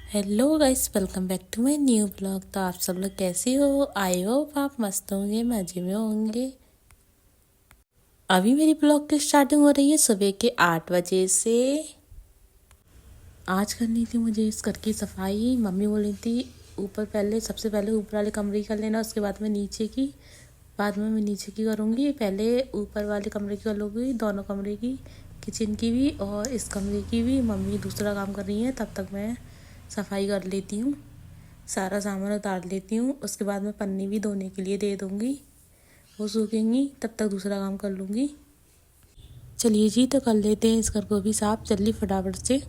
Hello guys, welcome back to my new blog. तो आप सब लोग कैसे हो? आई होप आप मस्त होंगे, मज़े में होंगे। अभी मेरी ब्लॉग की स्टार्टिंग हो रही है सुबह के 8 बजे से। आज करनी थी मुझे इस घर की सफाई। मम्मी बोल रही थी सबसे पहले ऊपर वाले कमरे की कर लेना, उसके बाद में नीचे की। बाद में मैं नीचे की करूँगी, पहले ऊपर वाले कमरे की कर लूँगी, दोनों कमरे की, किचन की भी और इस कमरे की भी। मम्मी दूसरा काम कर रही है, तब तक मैं सफाई कर लेती हूँ, सारा सामान उतार लेती हूँ। उसके बाद मैं पन्नी भी धोने के लिए दे दूँगी, वो सूखेंगी, तब तक दूसरा काम कर लूँगी। चलिए जी, तो कर लेते हैं इस घर को भी साफ जल्दी फटाफट से।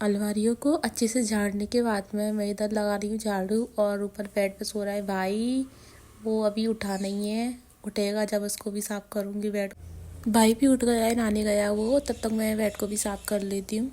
अलमारियों को अच्छे से झाड़ने के बाद में मैं इधर लगा रही हूँ झाड़ू। और ऊपर बेड पे सो रहा है भाई, वो अभी उठा नहीं है, उठेगा जब उसको भी साफ करूँगी बेड। भाई भी उठ गया है, नहाने गया वो, तब तक मैं बेड को भी साफ कर लेती हूँ।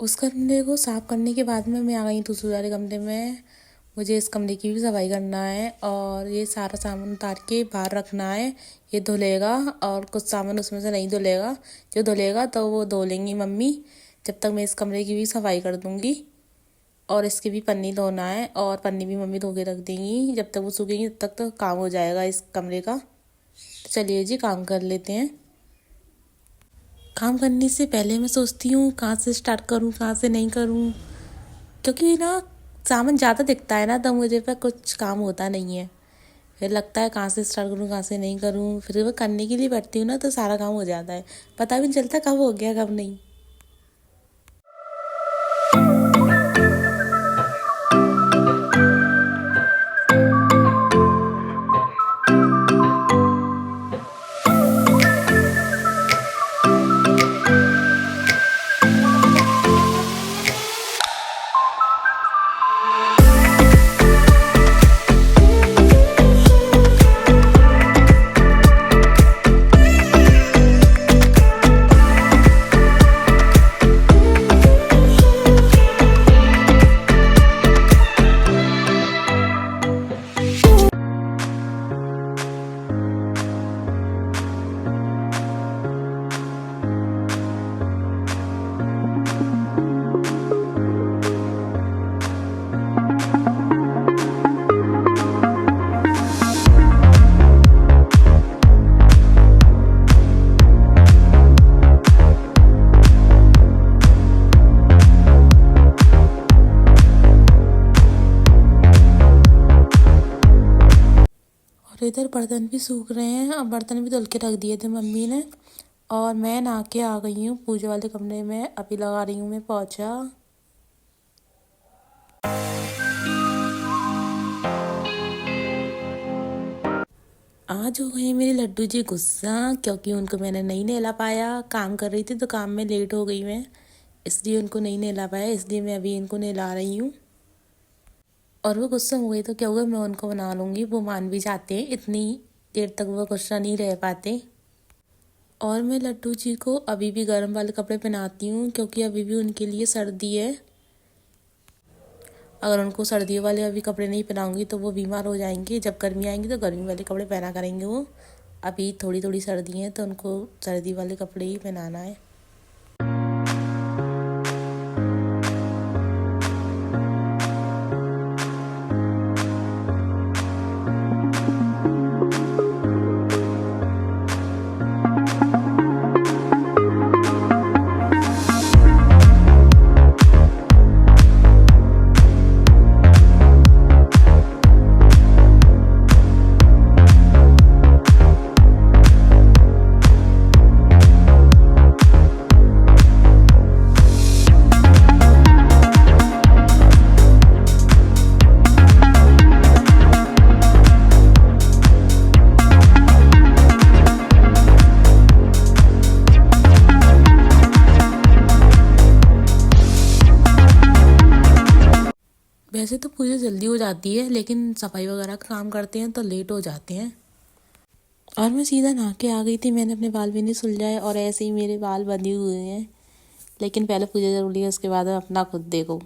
उस कमरे को साफ करने के बाद में मैं आ गई दूसरे वाले कमरे में। मुझे इस कमरे की भी सफाई करना है और ये सारा सामान उतार के बाहर रखना है। ये धुलेगा और कुछ सामान उसमें से नहीं धुलेगा, जो धुलेगा तो वो धो लेंगी मम्मी। जब तक मैं इस कमरे की भी सफाई कर दूँगी। और इसकी भी पन्नी धोना है और पन्नी भी मम्मी धो के रख देंगी। जब तक वो सूखेंगी तब तक तो काम हो जाएगा इस कमरे का। तो चलिए जी, काम कर लेते हैं। काम करने से पहले मैं सोचती हूँ कहाँ से स्टार्ट करूँ, कहाँ से नहीं करूँ, क्योंकि ना सामान ज़्यादा दिखता है ना, तो मुझे पे कुछ काम होता नहीं है। फिर लगता है कहाँ से स्टार्ट करूँ, कहाँ से नहीं करूँ। फिर वो करने के लिए बैठती हूँ ना, तो सारा काम हो जाता है, पता भी नहीं चलता कब हो गया कब नहीं। और इधर बर्तन भी सूख रहे हैं, और बर्तन भी धुल के रख दिए थे मम्मी ने। और मैं नहा के आ गई हूँ पूजा वाले कमरे में, अभी लगा रही हूँ मैं पोछा। आज हो गए मेरे लड्डू जी गुस्सा, क्योंकि उनको मैंने नहीं नहला पाया। काम कर रही थी तो काम में लेट हो गई मैं, इसलिए उनको नहीं नहला पाया। इसलिए मैं अभी इनको नहला रही हूँ। और वो गुस्सा हो गई तो क्या हुआ, मैं उनको बना लूँगी, वो मान भी जाते हैं, इतनी देर तक वो गुस्सा नहीं रह पाते। और मैं लड्डू जी को अभी भी गर्म वाले कपड़े पहनाती हूँ, क्योंकि अभी भी उनके लिए सर्दी है। अगर उनको सर्दियों वाले अभी कपड़े नहीं पहनाऊंगी तो वो बीमार हो जाएंगे। जब गर्मी आएंगी तो गर्मी वाले कपड़े पहना करेंगे वो। अभी थोड़ी थोड़ी सर्दी है तो उनको सर्दी वाले कपड़े ही पहनाना है। वैसे तो पूजा जल्दी हो जाती है, लेकिन सफाई वगैरह का काम करते हैं तो लेट हो जाते हैं। और मैं सीधा नहा के आ गई थी। मैंने अपने बाल भी नहीं सुलझाए और ऐसे ही मेरे बाल बंधे हुए हैं। लेकिन पहले पूजा जरूरी है, उसके बाद अपना खुद देखो।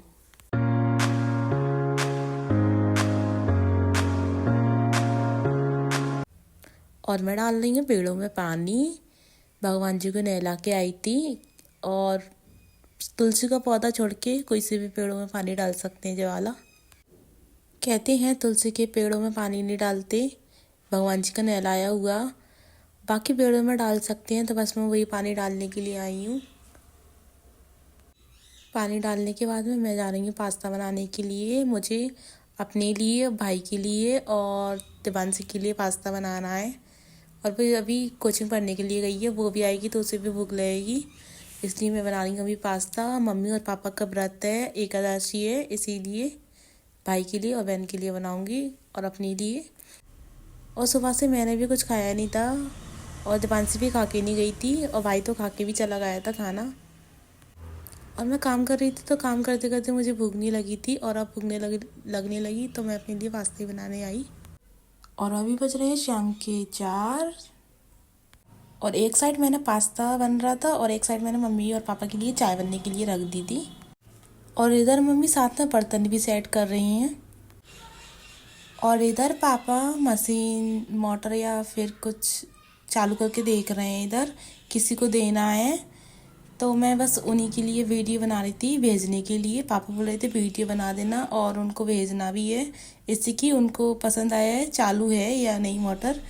और मैं डाल रही हूँ पेड़ों में पानी। भगवान जी को नहला के आई थी। और तुलसी का पौधा छोड़ के कोई से भी पेड़ों में पानी डाल सकते हैं। ये वाला कहते हैं तुलसी के पेड़ों में पानी नहीं डालते, भगवान जी का नहलाया हुआ बाकी पेड़ों में डाल सकते हैं। तो बस मैं वही पानी डालने के लिए आई हूँ। पानी डालने के बाद में मैं जा रही हूँ पास्ता बनाने के लिए। मुझे अपने लिए, भाई के लिए और दिवांशी के लिए पास्ता बनाना है। और फिर अभी कोचिंग पढ़ने के लिए गई है, वो भी आएगी तो उसे भी भूख लगेगी, इसलिए मैं बना रही हूँ अभी पास्ता। मम्मी और पापा का व्रत है, एकादशी है, इसीलिए भाई के लिए और बहन के लिए बनाऊँगी और अपने लिए। और सुबह से मैंने भी कुछ खाया नहीं था और दिवांशी भी खा के नहीं गई थी और भाई तो खा के भी चला गया था खाना। और मैं काम कर रही थी तो काम करते करते मुझे भूख नहीं लगी थी और अब लगने लगी तो मैं अपने लिए पास्ता बनाने आई। और अभी बज रहे हैं शाम के 4। और एक साइड मैंने पास्ता बन रहा था और एक साइड मैंने मम्मी और पापा के लिए चाय बनने के लिए रख दी थी। और इधर मम्मी साथ में बर्तन भी सेट कर रही हैं। और इधर पापा मशीन, मोटर या फिर कुछ चालू करके देख रहे हैं। इधर किसी को देना है तो मैं बस उन्हीं के लिए वीडियो बना रही थी भेजने के लिए। पापा बोल रहे थे वीडियो बना देना और उनको भेजना भी है, इससे कि उनको पसंद आया है चालू है या नहीं मोटर।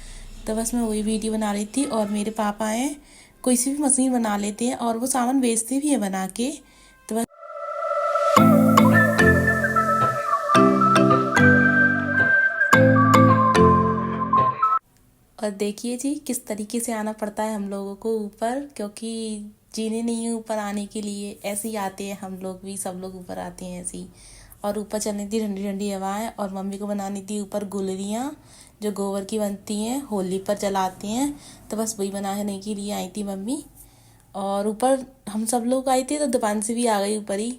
तो बस मैं वही वीडियो बना रही थी। और मेरे पापा हैं, कोई सी भी मशीन बना लेते हैं और वो सामान बेचते भी हैं बना के। तो बस और देखिए जी किस तरीके से आना पड़ता है हम लोगों को ऊपर, क्योंकि जीने नहीं है ऊपर आने के लिए, ऐसे ही आते हैं हम लोग भी, सब लोग ऊपर आते हैं ऐसे ही। और ऊपर चलनी थी ठंडी ठंडी हवाएं और मम्मी को बनानी थी ऊपर गुलरियाँ जो गोबर की बनती हैं, होली पर जलाते हैं। तो बस वही बनाने के लिए आई थी मम्मी। और ऊपर हम सब लोग आए थे तो दिवांशी भी आ गई ऊपर ही।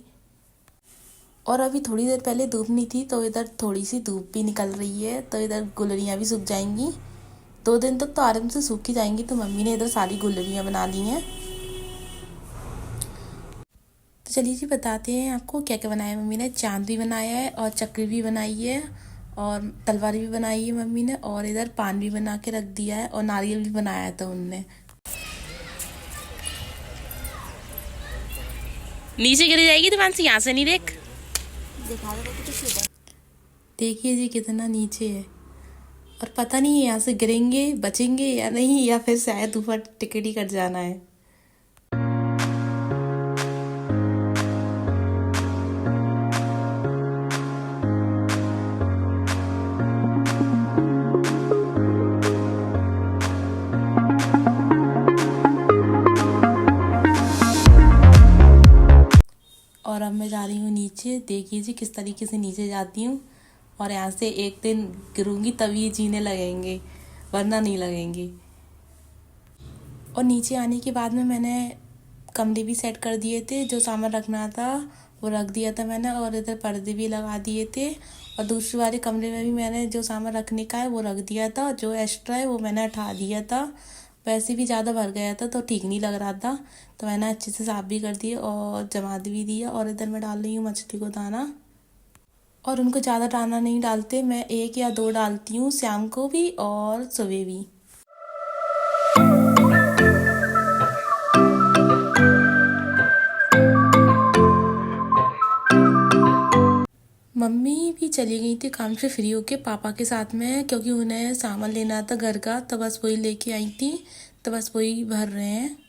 और अभी थोड़ी देर पहले धूप नहीं थी तो इधर थोड़ी सी धूप भी निकल रही है, तो इधर गुलरियाँ भी सूख जाएंगी। 2 दिन तक तो आराम से सूख ही जाएंगी। तो मम्मी ने इधर सारी गुलरियाँ बना ली हैं। तो चलिए जी बताते हैं आपको क्या क्या बनाया मम्मी ने। चांद भी बनाया है और चक्री भी बनाई है और तलवार भी बनाई है मम्मी ने। और इधर पान भी बना के रख दिया है और नारियल भी बनाया था उनने। नीचे गिर जाएगी दिवांशी, यहाँ से नहीं देख। देखिए जी कितना नीचे है और पता नहीं है यहाँ से गिरेंगे बचेंगे या नहीं, या फिर शायद ऊपर टिकट ही कट जाना है। और अब मैं जा रही हूँ नीचे। देखिए जी किस तरीके से नीचे जाती हूँ। और यहाँ से एक दिन गिरूंगी तभी जीने लगेंगे, वरना नहीं लगेंगे। और नीचे आने के बाद में मैंने कमरे भी सेट कर दिए थे, जो सामान रखना था वो रख दिया था मैंने। और इधर पर्दे भी लगा दिए थे। और दूसरे वाले कमरे में भी मैंने जो सामान रखने का है वो रख दिया था, जो एक्स्ट्रा है वो मैंने हटा दिया था। वैसे भी ज़्यादा भर गया था तो ठीक नहीं लग रहा था, तो मैंने अच्छे से साफ़ भी कर दिया और जमा भी दिया। और इधर मैं डाल रही हूँ मछली को दाना। और उनको ज़्यादा दाना नहीं डालते, मैं 1 या 2 डालती हूँ, शाम को भी और सुबह भी। मम्मी भी चली गई थी काम से फ्री होके पापा के साथ में, क्योंकि उन्हें सामान लेना था घर का, तो बस वही लेके आई थी। तो बस वही भर रहे हैं।